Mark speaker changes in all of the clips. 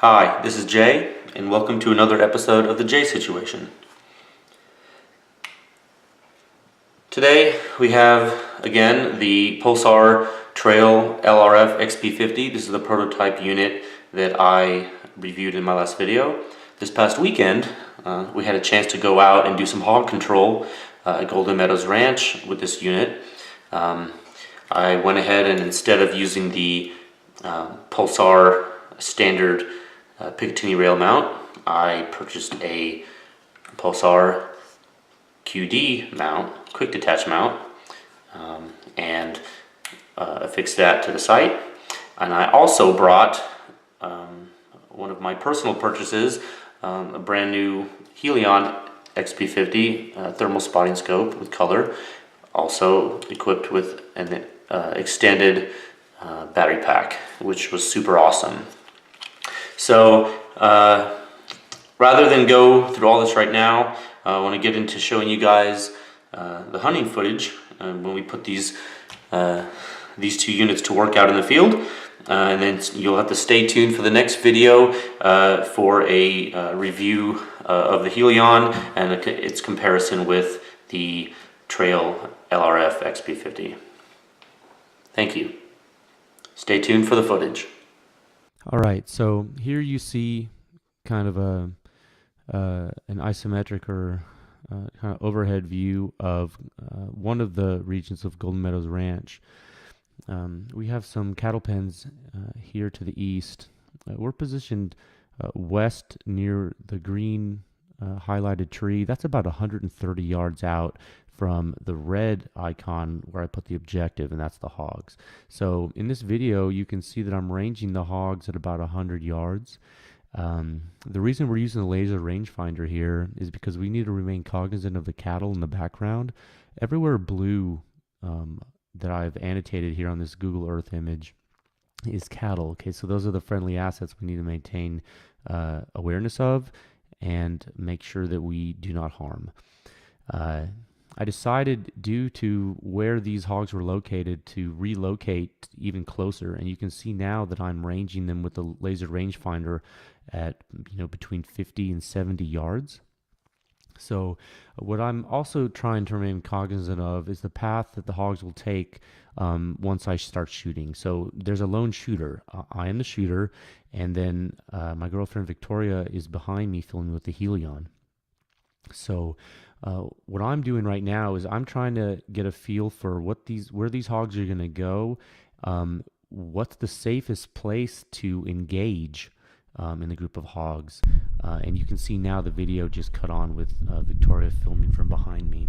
Speaker 1: Hi, this is Jay, and welcome to another episode of the Jay Situation. Today we have, again, the Pulsar Trail LRF XP50. This is the prototype unit that I reviewed in my last video. This past weekend, we had a chance to go out and do some hog control at Golden Meadows Ranch with this unit. I went ahead and instead of using the Pulsar standard Picatinny rail mount, I purchased a Pulsar QD mount, quick detach mount, and affixed that to the site. And I also brought one of my personal purchases, a brand new Helion XP50 thermal spotting scope with color, also equipped with an extended battery pack, which was super awesome. So rather than go through all this right now, I want to get into showing you guys the hunting footage when we put these two units to work out in the field, and then you'll have to stay tuned for the next video for a review of the Helion and its comparison with the Trail LRF XP50. Thank you. Stay tuned for the footage.
Speaker 2: All right, so here you see kind of an isometric or kind of overhead view of one of the regions of Golden Meadows Ranch. We have some cattle pens here to the east. We're positioned west near the green highlighted tree. That's about 130 yards out from the red icon where I put the objective, and that's the hogs. So in this video, you can see that I'm ranging the hogs at about 100 yards. The reason we're using the laser rangefinder here is because we need to remain cognizant of the cattle in the background. Everywhere blue that I've annotated here on this Google Earth image is cattle. Okay, so those are the friendly assets we need to maintain awareness of and make sure that we do not harm. I decided, due to where these hogs were located, to relocate even closer, and you can see now that I'm ranging them with the laser rangefinder at between 50 and 70 yards. So what I'm also trying to remain cognizant of is the path that the hogs will take once I start shooting. So there's a lone shooter. I am the shooter, and then my girlfriend Victoria is behind me filming with the Helion. So what I'm doing right now is I'm trying to get a feel for where these hogs are going to go, what's the safest place to engage in the group of hogs. And you can see now the video just cut on with Victoria filming from behind me.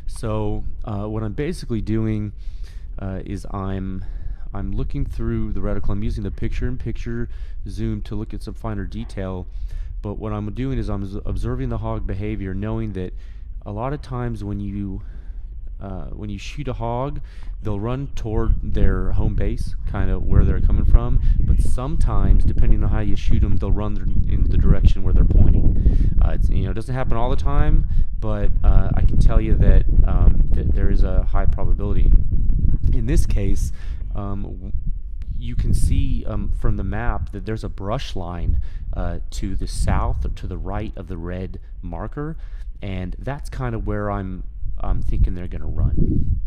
Speaker 2: So what I'm basically doing is I'm looking through the reticle. I'm using the picture-in-picture zoom to look at some finer detail. But what I'm doing is I'm observing the hog behavior, knowing that a lot of times when you shoot a hog, they'll run toward their home base, kind of where they're coming from. But sometimes, depending on how you shoot them, they'll run in the direction where they're pointing. It doesn't happen all the time, but I can tell you that there is a high probability. In this case, you can see from the map that there's a brush line to the south or to the right of the red marker, and that's kind of where I'm thinking they're going to run.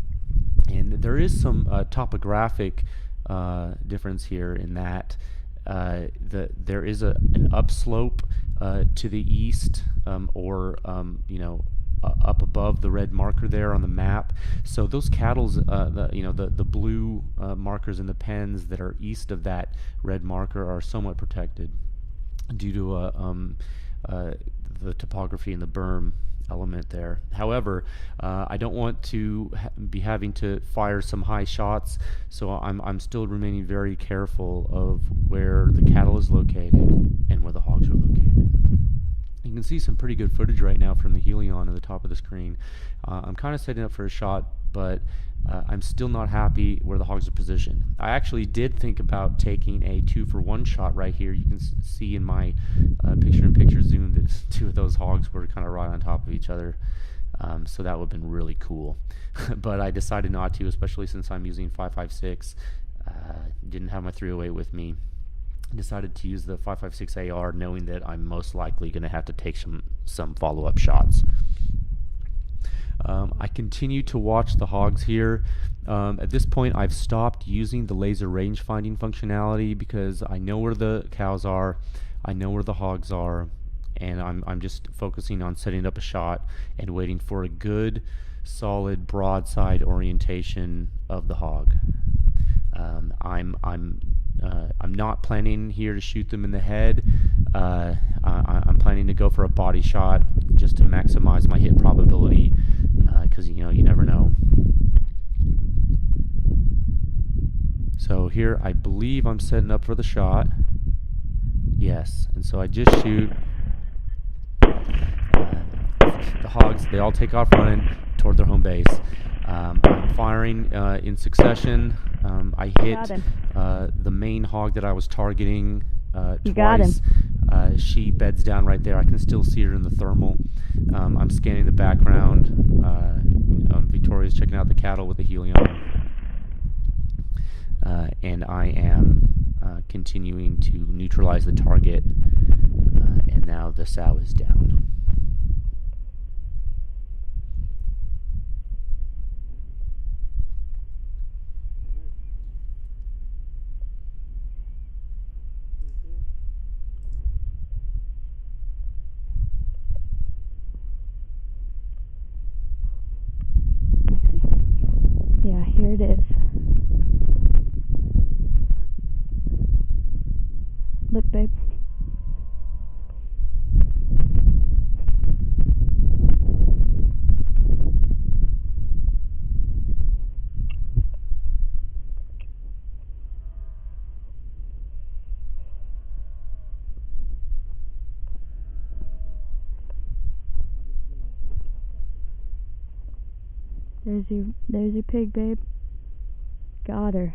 Speaker 2: And there is some topographic difference here in that there is an upslope to the east, or up above the red marker there on the map. So those cattle's the blue markers in the pens that are east of that red marker are somewhat protected due to the topography and the berm element there. However, I don't want to be having to fire some high shots, so I'm still remaining very careful of where the cattle is located and where the hogs are located. You can see some pretty good footage right now from the Helion at the top of the screen. I'm kind of setting up for a shot, but I'm still not happy where the hogs are positioned. I actually did think about taking a 2-for-1 shot right here. You can see in my picture-in-picture zoom that two of those hogs were kind of right on top of each other. So that would have been really cool. But I decided not to, especially since I'm using 5.56. Didn't have my 308 with me. decided to use the 5.56 AR, knowing that I'm most likely going to have to take some follow-up shots. I continue to watch the hogs here. At this point, I've stopped using the laser range finding functionality because I know where the cows are, I know where the hogs are, and I'm just focusing on setting up a shot and waiting for a good, solid broadside orientation of the hog. I'm not planning here to shoot them in the head. I'm planning to go for a body shot just to maximize my hit probability, because you never know. So here I believe I'm setting up for the shot. Yes, and so I just shoot. The hogs, they all take off running toward their home base. I'm firing in succession. I hit the main hog that I was targeting twice. She beds down right there. I can still see her in the thermal. I'm scanning the background. Victoria's checking out the cattle with the Helion. And I am continuing to neutralize the target. And now the sow is down.
Speaker 3: Yeah, here it is. Look, babe. There's your pig, babe. Got her.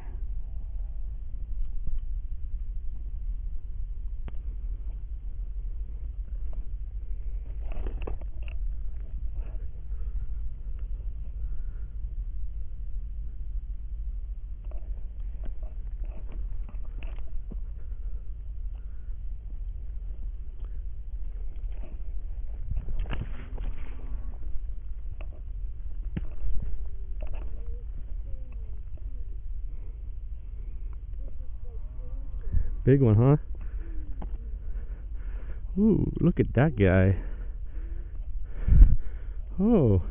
Speaker 2: Big one, huh? Ooh, look at that guy. Oh.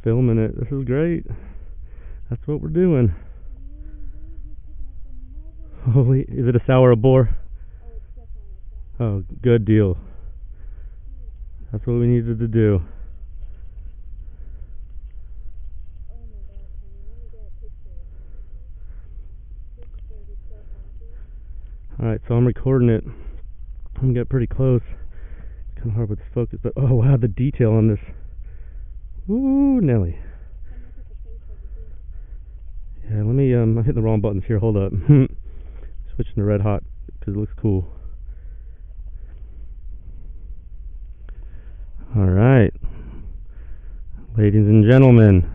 Speaker 2: Filming it. This is great. That's what we're doing. Holy, is it a sow or a boar? Oh, good deal. That's what we needed to do. Alright, so I'm recording it. I'm gonna get pretty close. It's kind of hard with the focus, but oh wow, the detail on this. Ooh, Nelly. Yeah, let me, I'm hitting the wrong buttons here, hold up. Switching to red hot, because it looks cool. Alright. Ladies and gentlemen.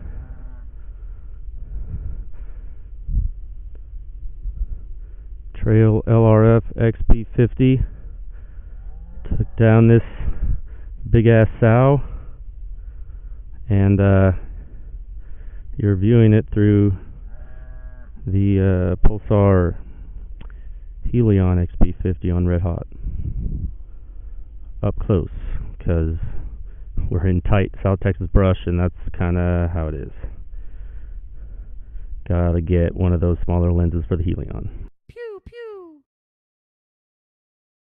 Speaker 2: Trail LRF XP50 took down this big ass sow, and you're viewing it through the Pulsar Helion XP50 on red hot, up close, because we're in tight South Texas brush, and that's kind of how it is. Gotta get one of those smaller lenses for the Helion.